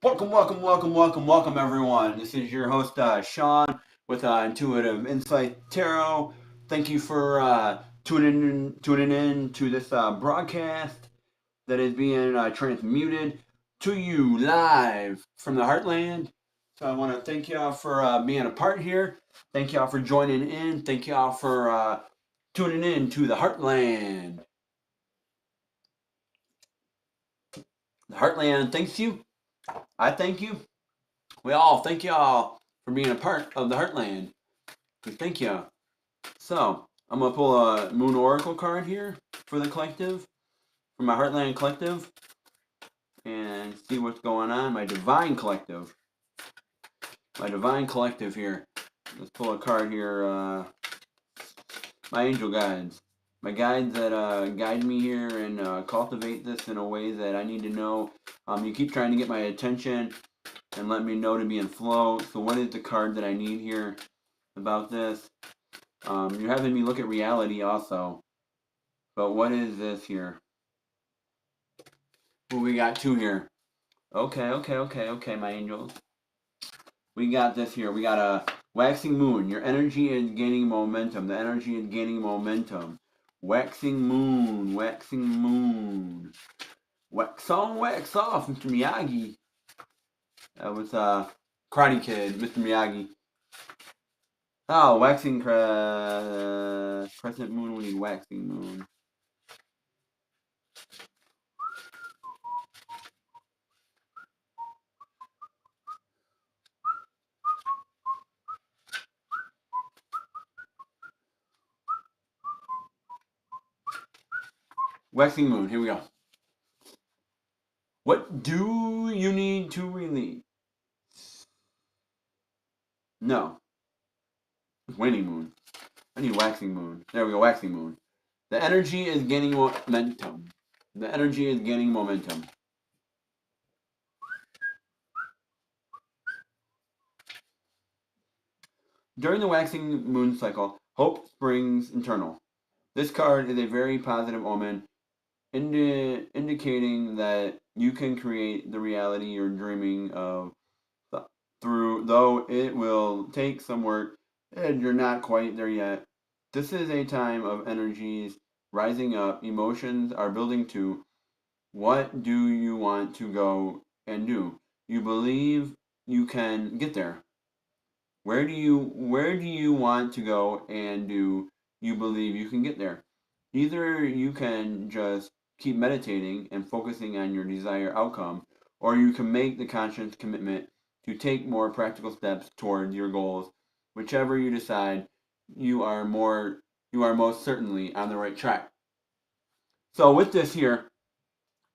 Welcome, everyone. This is your host, Sean, with Intuitive Insight Tarot. Thank you for tuning in to this broadcast that is being transmuted to you live from the Heartland. So I want to thank y'all for being a part here. Thank y'all for joining in. Thank y'all for tuning in to the Heartland. The Heartland thanks you. I thank you. We all thank y'all for being a part of the Heartland. Thank you. So, I'm going to pull a Moon Oracle card here for the collective, for my Heartland collective, and see what's going on. My Divine Collective. My Divine Collective here. Let's pull a card here. My Angel Guides. My guides that guide me here and cultivate this in a way that I need to know. You keep trying to get my attention and let me know to be in flow. So what is the card that I need here about this? You're having me look at reality also. But what is this here? Well, we got two here. Okay, my angels. We got this here. We got a waxing moon. Your energy is gaining momentum. The energy is gaining momentum. Waxing moon. Wax on, wax off, Mr. Miyagi. That was Karate Kid, Mr. Miyagi. Oh, waxing crescent moon. We need waxing moon. Waxing moon. Here we go. What do you need to release? No. Waning moon. I need waxing moon. There we go, waxing moon. The energy is gaining momentum. The energy is gaining momentum. During the waxing moon cycle, hope springs internal. This card is a very positive omen, indicating that you can create the reality you're dreaming of though it will take some work and you're not quite there yet. This is a time of energies rising up, emotions are building too. What do you want to go and do? You believe you can get there. Where do you want to go and do you believe you can get there? Either you can just keep meditating and focusing on your desired outcome, or you can make the conscious commitment to take more practical steps toward your goals. Whichever you decide, you are most certainly on the right track. So with this here,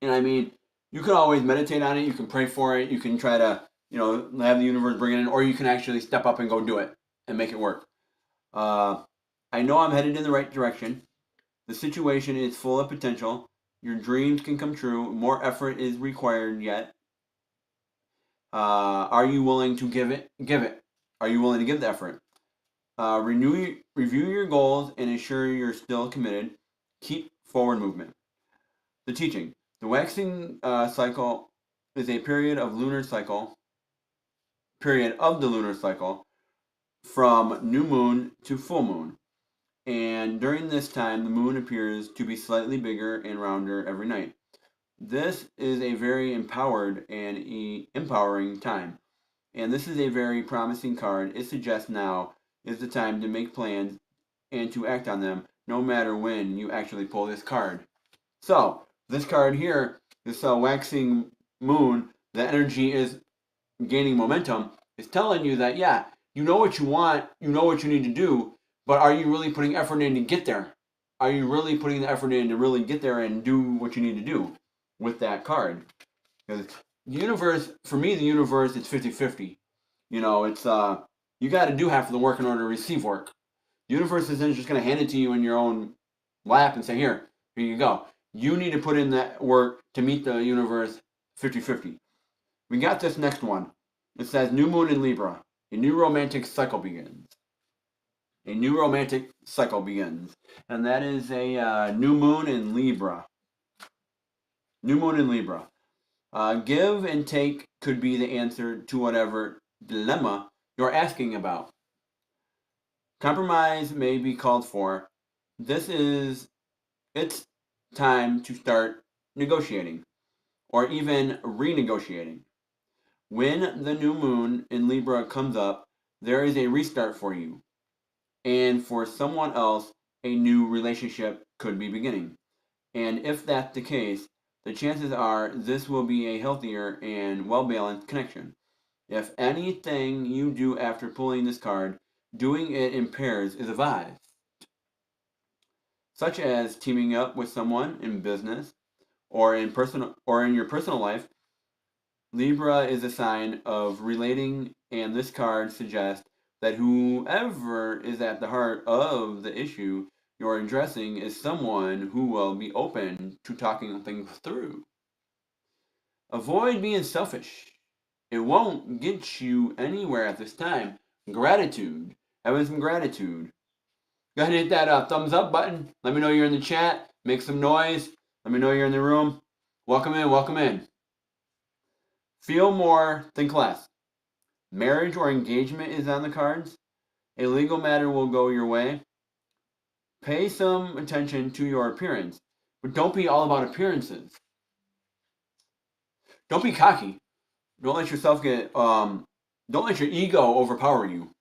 and I mean, you can always meditate on it, you can pray for it, you can try to, have the universe bring it in, or you can actually step up and go do it and make it work. I know I'm headed in the right direction. The situation is full of potential. Your dreams can come true. More effort is required yet. Are you willing to give it? Give it. Are you willing to give the effort? Review your goals and ensure you're still committed. Keep forward movement. The teaching. The waxing cycle is a period of the lunar cycle from new moon to full moon. And during this time, the moon appears to be slightly bigger and rounder every night. This is a very empowered and empowering time. And this is a very promising card. It suggests now is the time to make plans and to act on them, no matter when you actually pull this card. So, this card here, this waxing moon, the energy is gaining momentum. It's telling you that, yeah, you know what you want, you know what you need to do, but are you really putting effort in to get there? Are you really putting the effort in to really get there and do what you need to do with that card? Because the universe, for me, the universe is 50-50. It's you got to do half of the work in order to receive work. The universe isn't just going to hand it to you in your own lap and say, here you go. You need to put in that work to meet the universe 50-50. We got this next one. It says New Moon in Libra. A new romantic cycle begins. A new romantic cycle begins. And that is a new moon in Libra. New moon in Libra. Give and take could be the answer to whatever dilemma you're asking about. Compromise may be called for. It's time to start negotiating or even renegotiating. When the new moon in Libra comes up, there is a restart for you. And for someone else, a new relationship could be beginning. And if that's the case, the chances are this will be a healthier and well balanced connection. If anything you do after pulling this card, doing it in pairs is advised, such as teaming up with someone in business or in your personal life. Libra is a sign of relating, and this card suggests that whoever is at the heart of the issue you're addressing is someone who will be open to talking things through. Avoid being selfish. It won't get you anywhere at this time. Gratitude. Having some gratitude. Go ahead and hit that thumbs up button. Let me know you're in the chat. Make some noise. Let me know you're in the room. Welcome in, welcome in. Feel more, think less. Marriage or engagement is on the cards. A legal matter will go your way. Pay some attention to your appearance, but don't be all about appearances. Don't be cocky. Don't let yourself don't let your ego overpower you.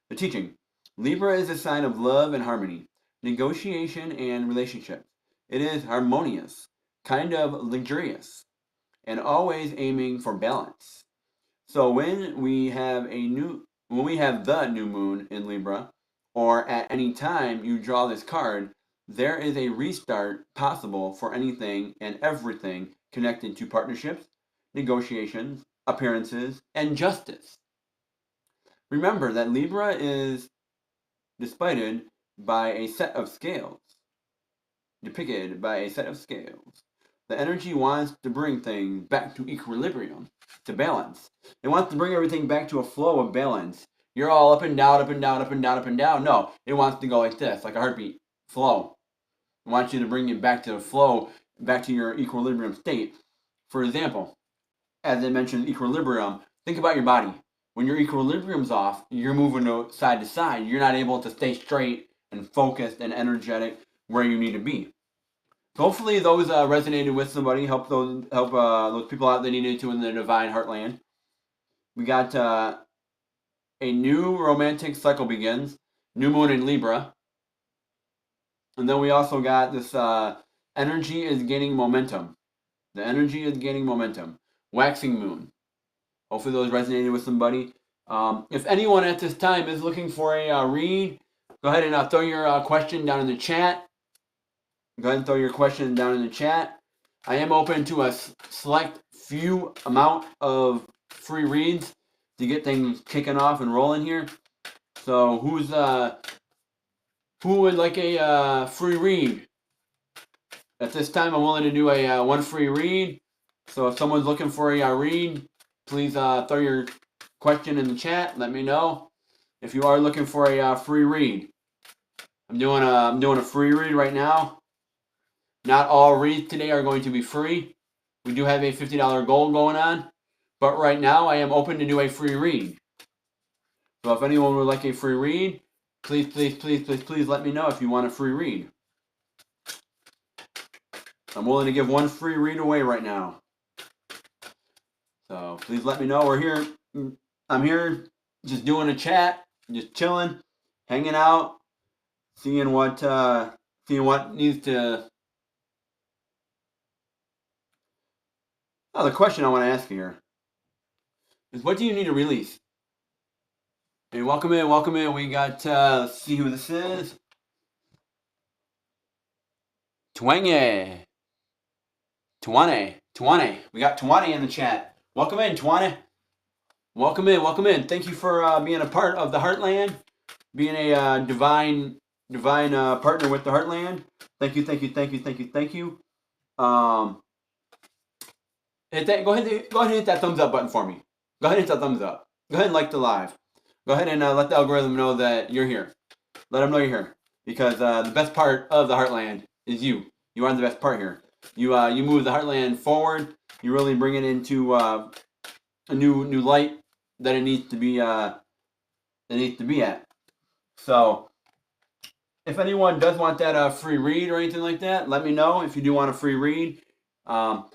The teaching. Libra is a sign of love and harmony, negotiation and relationships. It is harmonious, kind of luxurious, and always aiming for balance. So when we have the new moon in Libra, or at any time you draw this card, there is a restart possible for anything and everything connected to partnerships, negotiations, appearances, and justice. Remember that Libra is depicted by a set of scales. Depicted by a set of scales. The energy wants to bring things back to equilibrium, to balance. It wants to bring everything back to a flow of balance. You're all up and down, up and down, up and down, up and down. No, it wants to go like this, like a heartbeat. Flow. It wants you to bring it back to the flow, back to your equilibrium state. For example, as I mentioned, equilibrium, think about your body. When your equilibrium's off, you're moving side to side. You're not able to stay straight and focused and energetic where you need to be. So hopefully those resonated with somebody, help those people out that needed to in the divine heartland. We got a new romantic cycle begins, new moon in Libra, and then we also got this energy is gaining momentum. The energy is gaining momentum. Waxing moon. Hopefully those resonated with somebody. If anyone at this time is looking for a read, go ahead and throw your question down in the chat. Go ahead and throw your question down in the chat. I am open to a select few amount of free reads to get things kicking off and rolling here. So who would like a free read? At this time, I'm willing to do a one free read. So if someone's looking for a read, please throw your question in the chat. Let me know if you are looking for a free read. I'm doing a free read right now. Not all reads today are going to be free. We do have a $50 goal going on, but right now I am open to do a free read. So if anyone would like a free read, please let me know if you want a free read. I'm willing to give one free read away right now. So please let me know. We're here. I'm here just doing a chat, just chilling, hanging out, seeing what needs to. Oh, the question I want to ask you here is, what do you need to release? Hey, welcome in, welcome in. We got, let's see who this is. Tuane. We got Tuane in the chat. Welcome in, Tuane. Welcome in, welcome in. Thank you for being a part of the Heartland, being a divine partner with the Heartland. Thank you. Go ahead and hit that thumbs up button for me. Go ahead and hit that thumbs up. Go ahead and like the live. Go ahead and let the algorithm know that you're here. Let them know you're here, because the best part of the Heartland is you. You are the best part here. You move the Heartland forward. You really bring it into a new light that it needs to be at. So if anyone does want that free read or anything like that, let me know. If you do want a free read, um,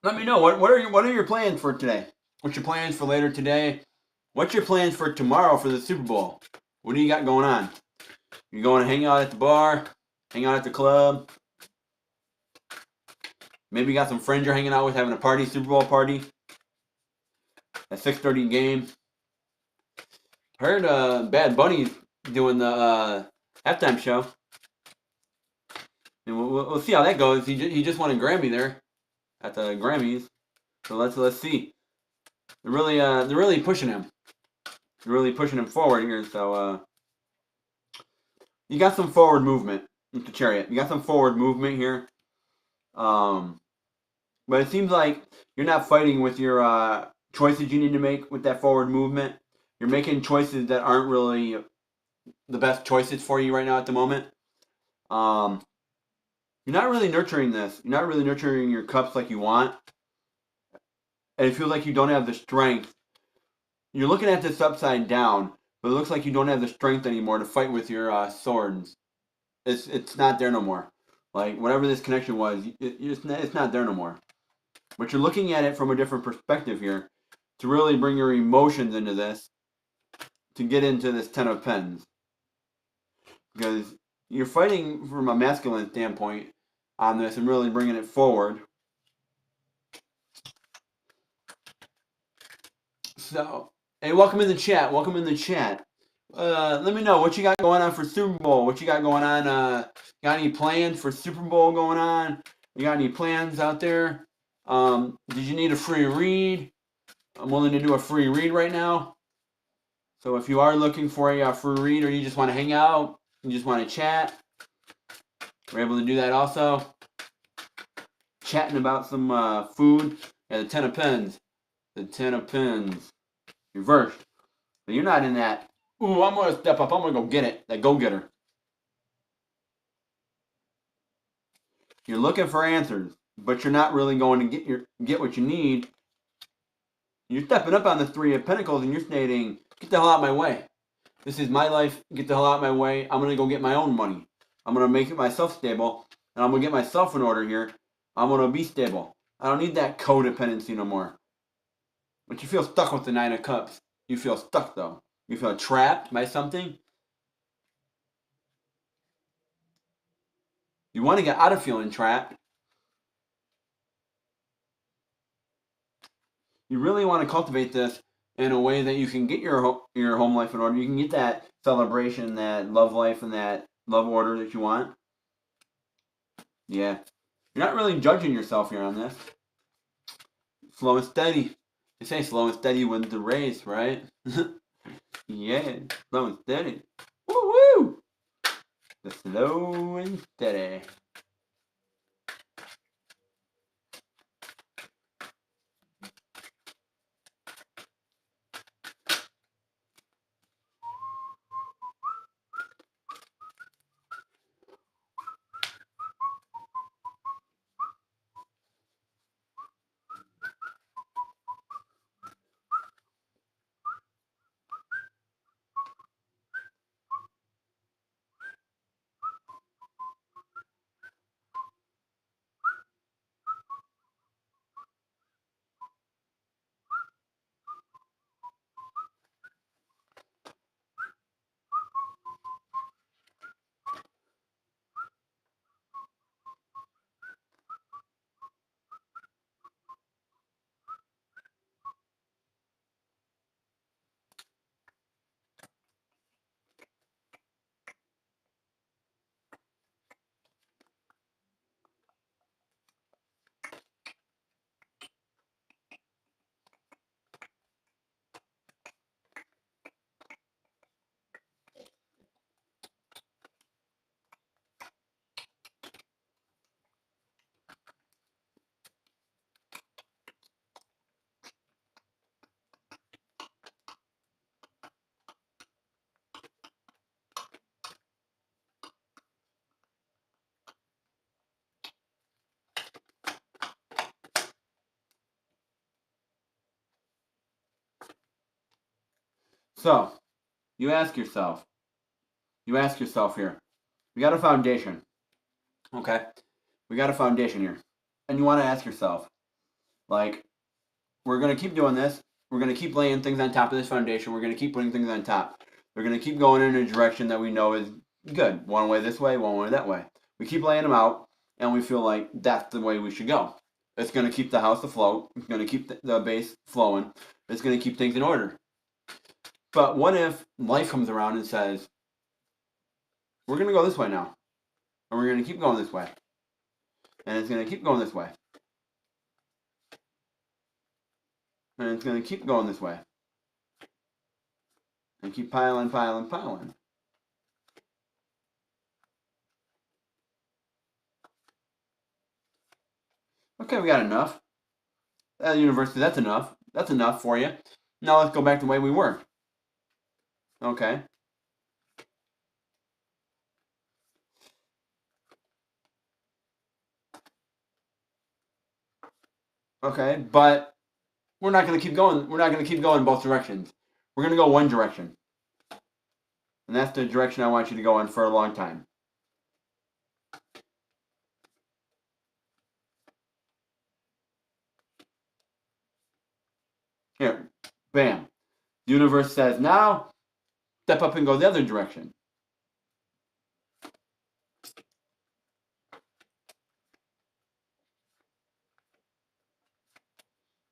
let me know. What are your plans for today? What's your plans for later today? What's your plans for tomorrow for the Super Bowl? What do you got going on? You going to hang out at the bar? Hang out at the club? Maybe you got some friends you're hanging out with, having a party, Super Bowl party. A 6:30 game. Heard Bad Bunny's doing the halftime show. And we'll see how that goes. He just won a Grammy there at the Grammys. So let's see. They're really pushing him. They're really pushing him forward here. So you got some forward movement with the Chariot. You got some forward movement here. But it seems like you're not fighting with your choices you need to make with that forward movement. You're making choices that aren't really the best choices for you right now at the moment. You're not really nurturing this. You're not really nurturing your cups like you want. And it feels like you don't have the strength. You're looking at this upside down, but it looks like you don't have the strength anymore to fight with your swords. It's not there no more. Like whatever this connection was, it's not there no more. But you're looking at it from a different perspective here to really bring your emotions into this, to get into this Ten of Pens. Because you're fighting from a masculine standpoint on this and really bringing it forward. So, hey, welcome in the chat. Welcome in the chat. Let me know what you got going on for Super Bowl. What you got going on? Got any plans for Super Bowl going on? You got any plans out there? Did you need a free read? I'm willing to do a free read right now. So if you are looking for a free read or you just want to hang out, you just want to chat, we're able to do that also. Chatting about some food. Yeah, the Ten of Pens. The Ten of Pens. Reversed. But you're not in that, ooh, I'm going to step up, I'm going to go get it. That go-getter. You're looking for answers, but you're not really going to get what you need. You're stepping up on the Three of Pentacles and you're stating, get the hell out of my way. This is my life. Get the hell out of my way. I'm going to go get my own money. I'm going to make it myself stable, and I'm going to get myself in order here. I'm going to be stable. I don't need that codependency no more. But you feel stuck with the Nine of Cups. You feel stuck, though. You feel trapped by something. You want to get out of feeling trapped. You really want to cultivate this in a way that you can get your home life in order. You can get that celebration, that love life, and that love order that you want. Yeah. You're not really judging yourself here on this. Slow and steady. They say slow and steady wins the race, right? Yeah, slow and steady. Woo-woo! The slow and steady. So, you ask yourself here, we got a foundation, okay? We got a foundation here. And you want to ask yourself, like, we're going to keep doing this. We're going to keep laying things on top of this foundation. We're going to keep putting things on top. We're going to keep going in a direction that we know is good. One way this way, one way that way. We keep laying them out, and we feel like that's the way we should go. It's going to keep the house afloat. It's going to keep the base flowing. It's going to keep things in order. But what if life comes around and says, we're going to go this way now, and we're going to keep going this way, and it's going to keep going this way, and it's going to keep going this way, and keep piling, piling, piling. Okay, we got enough. University, that's enough. That's enough for you. Now let's go back to the way we were. Okay. Okay, but we're not going to keep going. We're not going to keep going in both directions. We're going to go one direction. And that's the direction I want you to go in for a long time. Here, bam. The universe says, now, step up and go the other direction.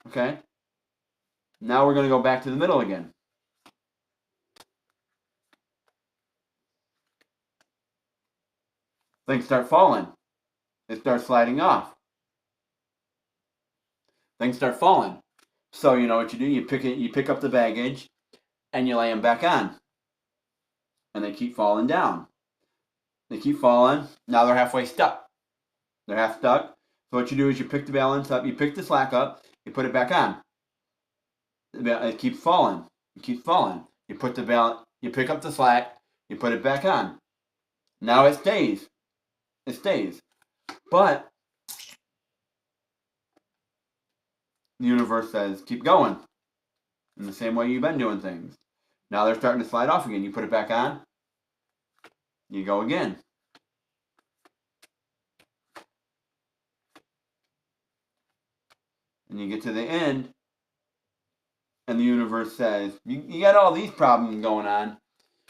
Okay? Now we're going to go back to the middle again. Things start falling. It starts sliding off. Things start falling. So you know what you do? You pick up the baggage, and you lay them back on. And they keep falling down. They keep falling. Now they're halfway stuck. They're half stuck. So what you do is you pick the balance up, you pick the slack up, you put it back on. It keeps falling. It keeps falling. You put the balance, you pick up the slack, you put it back on. Now it stays. It stays. But the universe says, keep going. In the same way you've been doing things. Now they're starting to slide off again. You put it back on. You go again. And you get to the end. And the universe says, you got all these problems going on.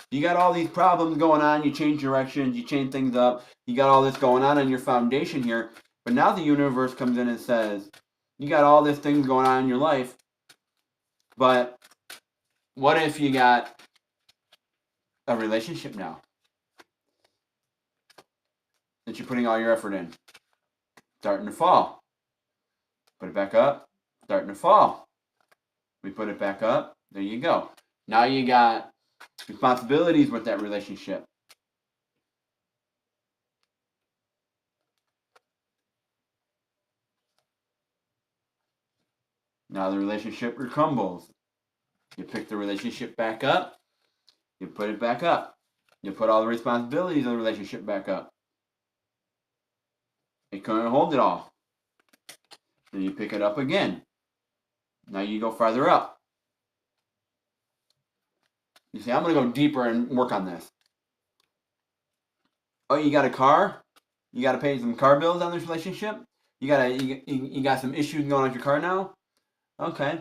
You got all these problems going on. You change directions. You change things up. You got all this going on your foundation here. But now the universe comes in and says, you got all these things going on in your life. But what if you got a relationship now that you're putting all your effort in? Starting to fall. Put it back up. Starting to fall. We put it back up. There you go. Now you got responsibilities with that relationship. Now the relationship crumbles. You pick the relationship back up. You put it back up. You put all the responsibilities of the relationship back up. It couldn't hold it all. Then you pick it up again. Now you go farther up. You say, I'm going to go deeper and work on this. Oh, you got a car? You got to pay some car bills on this relationship? You got some issues going on with your car now? Okay.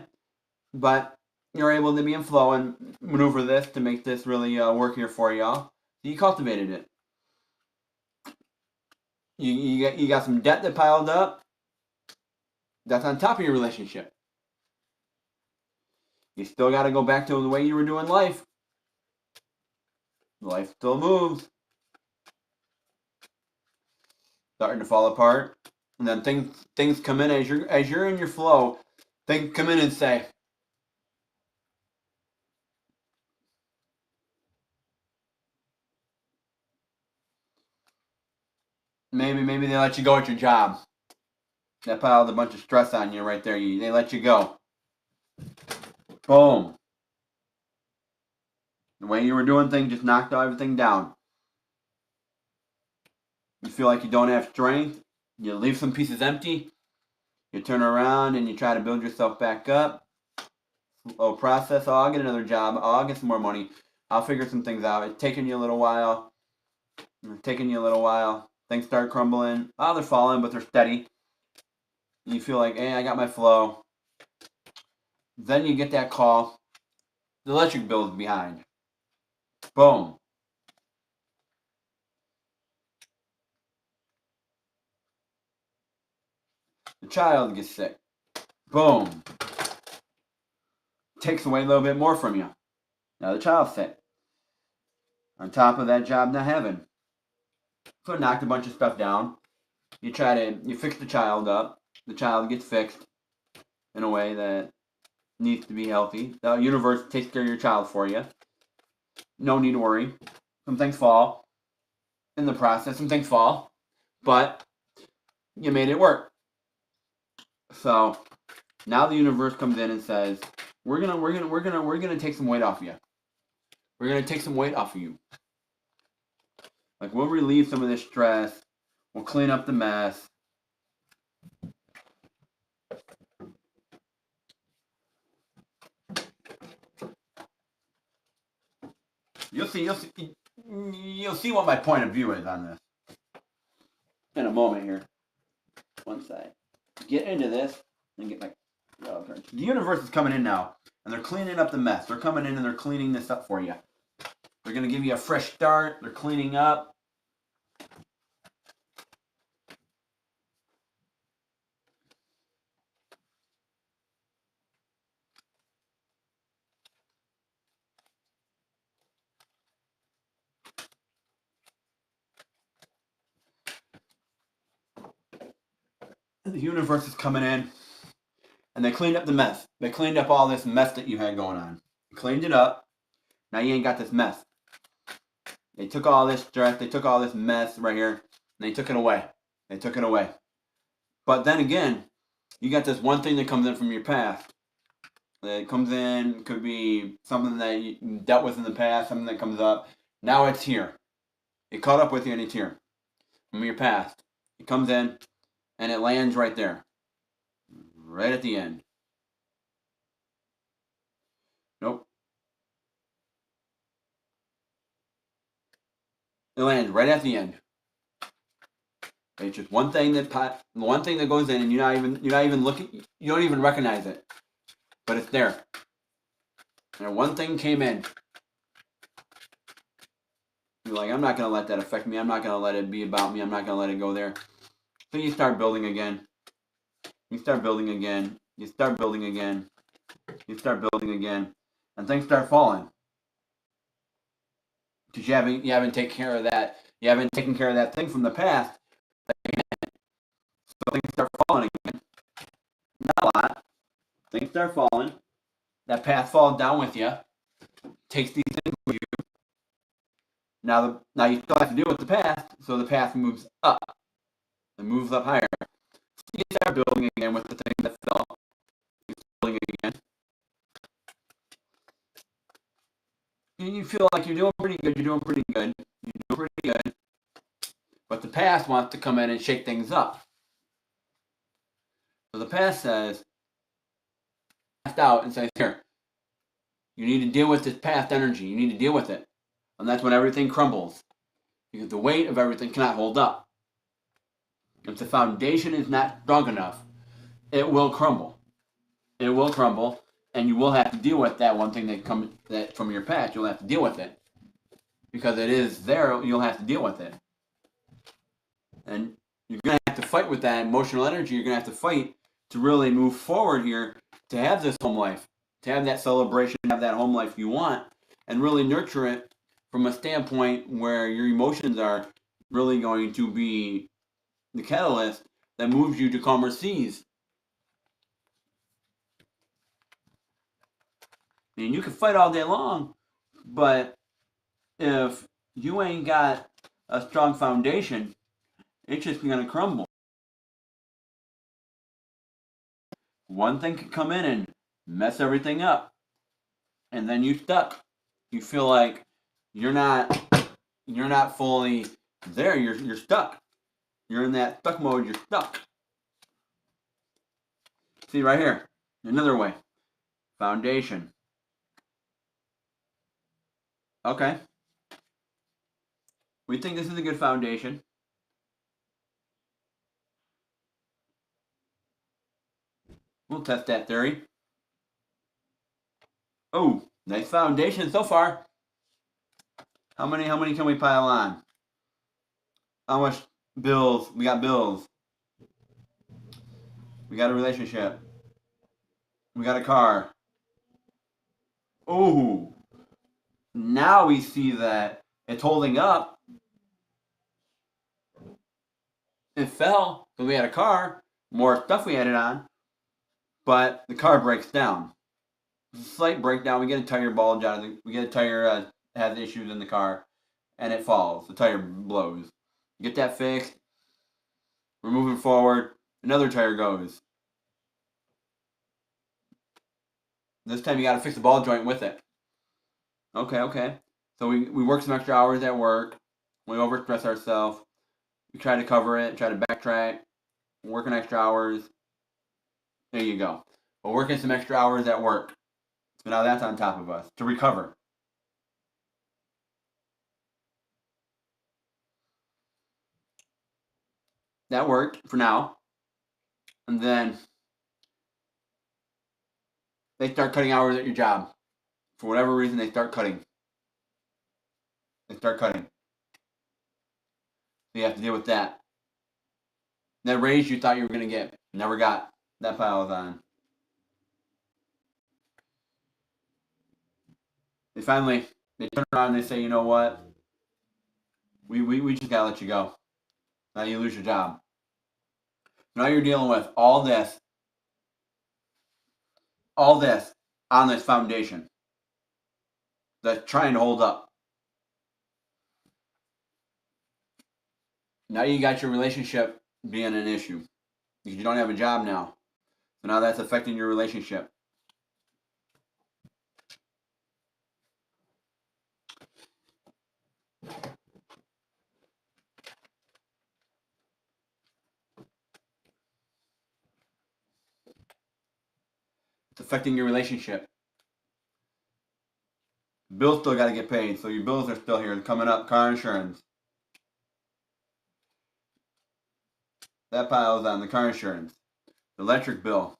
But you're able to be in flow and maneuver this to make this really work here for y'all. You cultivated it. You got some debt that piled up. That's on top of your relationship. You still got to go back to the way you were doing life. Life still moves. Starting to fall apart. And then things come in as you're in your flow. Things come in and say, maybe they let you go at your job. That piled a bunch of stress on you right there. They let you go. Boom. The way you were doing things just knocked everything down. You feel like you don't have strength. You leave some pieces empty. You turn around and you try to build yourself back up. slow process. Oh, I'll get another job. Oh, I'll get some more money. I'll figure some things out. It's taking you a little while. It's taking you a little while. Things start crumbling. Oh, they're falling, but they're steady. You feel like, hey, I got my flow. Then you get that call. The electric bill is behind. Boom. The child gets sick. Boom. Takes away a little bit more from you. Now the child's sick. On top of that job not having. So it knocked a bunch of stuff down. You fix the child up. The child gets fixed in a way that needs to be healthy. The universe takes care of your child for you. No need to worry. Some things fall in the process. Some things fall, but you made it work. So now the universe comes in and says, we're gonna take some weight off you. We're gonna take some weight off of you. Like, we'll relieve some of this stress. We'll clean up the mess. You'll see what my point of view is on this in a moment here. One side. Get into this and get my. The universe is coming in now, and they're cleaning up the mess. They're coming in and they're cleaning this up for you. They're gonna give you a fresh start. They're cleaning up. The universe is coming in, and they cleaned up the mess. They cleaned up all this mess that you had going on. They cleaned it up. Now you ain't got this mess. They took all this stress. They took all this mess right here, and they took it away. They took it away. But then again, you got this one thing that comes in from your past. That comes in, could be something that you dealt with in the past, something that comes up. Now it's here. It caught up with you and it's here. From your past. It comes in, and it lands right there. Right at the end. Nope. It lands right at the end. It's just one thing that goes in, and you're not even looking. You don't even recognize it, but it's there. And one thing came in. You're like, I'm not gonna let that affect me. I'm not gonna let it be about me. I'm not gonna let it go there. So you start building again. You start building again. You start building again. You start building again, and things start falling because you haven't taken care of that. You haven't taken care of that thing from the past. So things start falling again. Not a lot. Things start falling. That path falls down with you. Takes these things with you. Now you still have to deal with the past, so the path moves up. It moves up higher. So you start building again with the thing that fell. You start building again. You feel like you're doing pretty good. You're doing pretty good. You're doing pretty good. But the past wants to come in and shake things up. So the past says, out and says, here, you need to deal with this past energy. You need to deal with it. And that's when everything crumbles. Because the weight of everything cannot hold up. If the foundation is not strong enough, it will crumble. It will crumble, and you will have to deal with that one thing that from your past. You'll have to deal with it. Because it is there, you'll have to deal with it. And you're going to have to fight with that emotional energy. You're going to have to fight to really move forward here, to have this home life, to have that celebration, have that home life you want, and really nurture it from a standpoint where your emotions are really going to be the catalyst that moves you to calmer seas. I mean, you can fight all day long, but if you ain't got a strong foundation, it's just going to crumble. One thing could come in and mess everything up, and then you stuck. You feel like you're not fully there. You're stuck. You're in that stuck mode. You're stuck. See right here, another way. Foundation. Okay. We think this is a good foundation. We'll test that theory. Oh, nice foundation so far. How many can we pile on? How much bills? We got bills. We got a relationship. We got a car. Oh, now we see that it's holding up. It fell because we had a car, more stuff we added on, but the car breaks down. It's a slight breakdown. We get a tire bulge out of the. We get a tire has issues in the car, and it falls. The tire blows. Get that fixed. We're moving forward. Another tire goes. This time you got to fix the ball joint with it. Okay. So we work some extra hours at work. We overstress ourselves. We try to cover it, try to backtrack, working extra hours. There you go. We're working some extra hours at work. So now that's on top of us to recover. That worked for now. And then they start cutting hours at your job. For whatever reason, they start cutting. So you have to deal with that. That raise you thought you were going to get, never got. That piles on. They turn around and they say, you know what? We just got to let you go. Now you lose your job. Now you're dealing with all this on this foundation that's trying to hold up. Now you got your relationship being an issue because you don't have a job now. So now that's affecting your relationship. It's affecting your relationship. Bills still got to get paid, so your bills are still here coming up. Car insurance. That piles on the car insurance, the electric bill,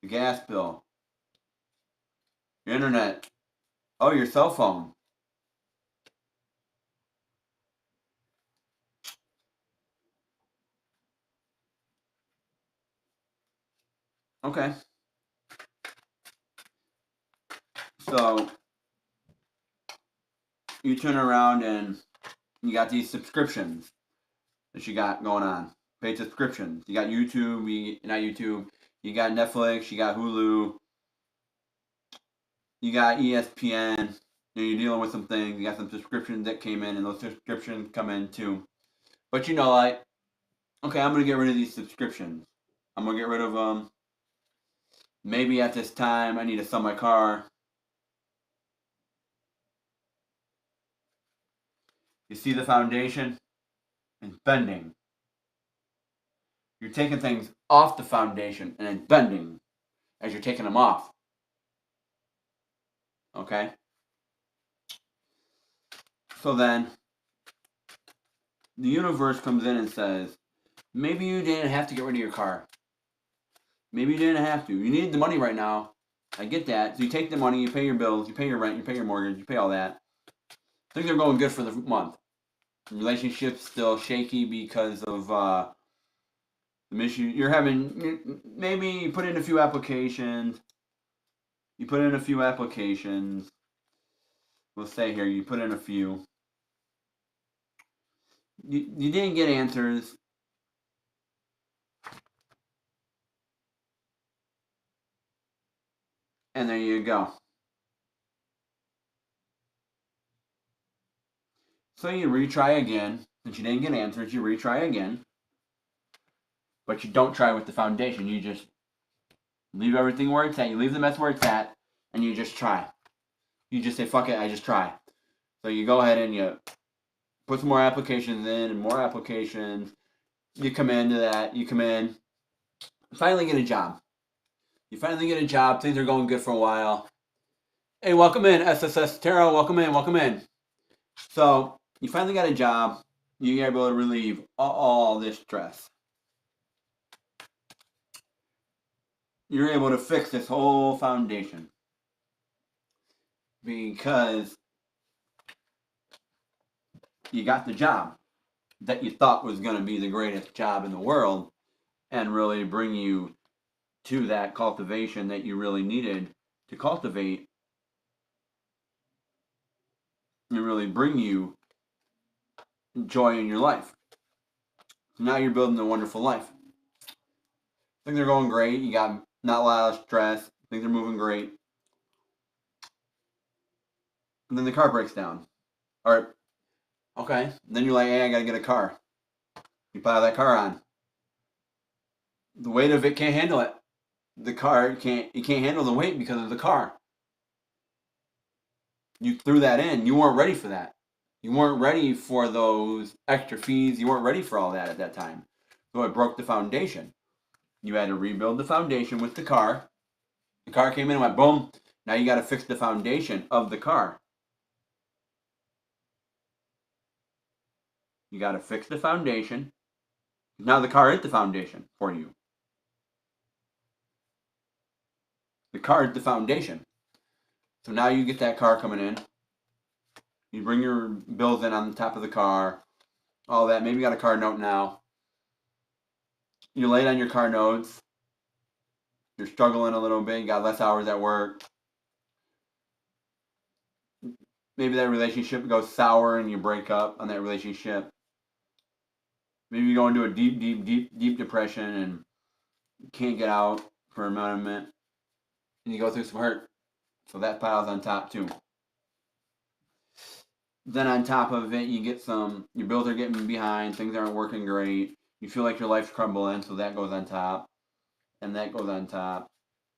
the gas bill, your internet. Oh, your cell phone. Okay. So you turn around and you got these subscriptions that you got going on. Paid subscriptions. You got YouTube, not YouTube. You got Netflix, you got Hulu, you got ESPN. You're dealing with some things. You got some subscriptions that came in, and those subscriptions come in too. But you know, like, okay, I'm gonna get rid of these subscriptions. I'm gonna get rid of them. Maybe at this time I need to sell my car. You see the foundation? It's bending. You're taking things off the foundation and it's bending as you're taking them off. Okay? So then, the universe comes in and says, maybe you didn't have to get rid of your car. Maybe you didn't have to. You need the money right now. I get that. So you take the money, you pay your bills, you pay your rent, you pay your mortgage, you pay all that. Things are going good for the month. The relationship's still shaky because of the issue you're having. Maybe you put in a few applications. We'll say here, you put in a few. You didn't get answers. And there you go. So you retry again. Since you didn't get answers, you retry again. But you don't try with the foundation. You just leave everything where it's at. You leave the mess where it's at, and you just try. You just say, fuck it, I just try. So you go ahead and you put some more applications in and more applications. You come into that. You come in. Finally get a job. You finally get a job. Things are going good for a while. Hey, welcome in, SSS Tarot. Welcome in. Welcome in. So you finally got a job. You're able to relieve all this stress. You're able to fix this whole foundation because you got the job that you thought was going to be the greatest job in the world and really bring you to that cultivation that you really needed to cultivate and really bring you joy in your life. So now you're building a wonderful life. Things are going great. You got not a lot of stress. Things are moving great. And then the car breaks down. All right. Okay. Then you're like, hey, I got to get a car. You pile that car on. The weight of it can't handle it. The car it can't handle the weight because of the car. You threw that in. You weren't ready for that. You weren't ready for those extra fees. You weren't ready for all that at that time. So it broke the foundation. You had to rebuild the foundation with the car. The car came in and went boom. Now you got to fix the foundation of the car. You got to fix the foundation. Now the car is the foundation for you. The car is the foundation. So now you get that car coming in. You bring your bills in on the top of the car. All that. Maybe you got a car note now. You're late on your car notes. You're struggling a little bit. You got less hours at work. Maybe that relationship goes sour and you break up on that relationship. Maybe you go into a deep depression and you can't get out for a moment. And you go through some hurt. So that piles on top too. Then on top of it, you get your bills are getting behind, things aren't working great. You feel like your life's crumbling, so that goes on top. And that goes on top.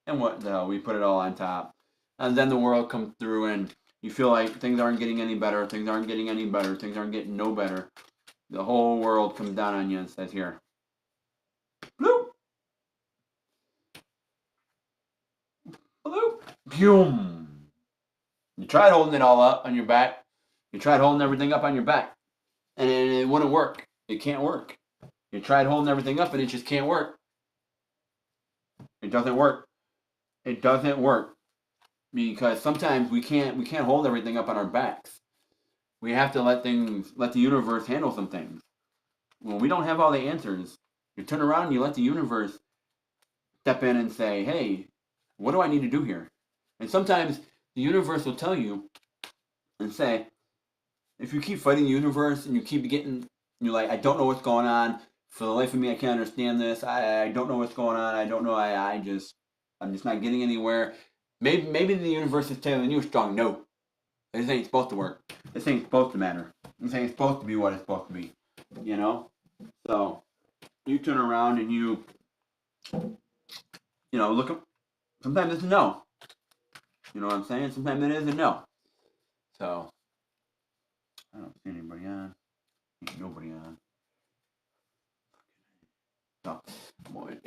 And what the hell, we put it all on top. And then the world comes through and you feel like things aren't getting any better, things aren't getting any better, things aren't getting no better. The whole world comes down on you and says, here. Bloop. Bloop. Boom. You tried holding it all up on your back. You tried holding everything up on your back. And it wouldn't work. It can't work. You tried holding everything up and it just can't work. It doesn't work. It doesn't work. Because sometimes we can't hold everything up on our backs. We have to let the universe handle some things. When we don't have all the answers, you turn around and you let the universe step in and say, hey, what do I need to do here? And sometimes the universe will tell you and say, if you keep fighting the universe and you keep you're like, I don't know what's going on. For the life of me, I can't understand this. I don't know what's going on. I don't know. I'm just not getting anywhere. Maybe the universe is telling you strong, no, this ain't supposed to work. This ain't supposed to matter. This ain't supposed to be what it's supposed to be. You know? So you turn around and you look. Sometimes it's a no. You know what I'm saying? Sometimes it is a no. So I don't see anybody on. Ain't nobody on. So boy,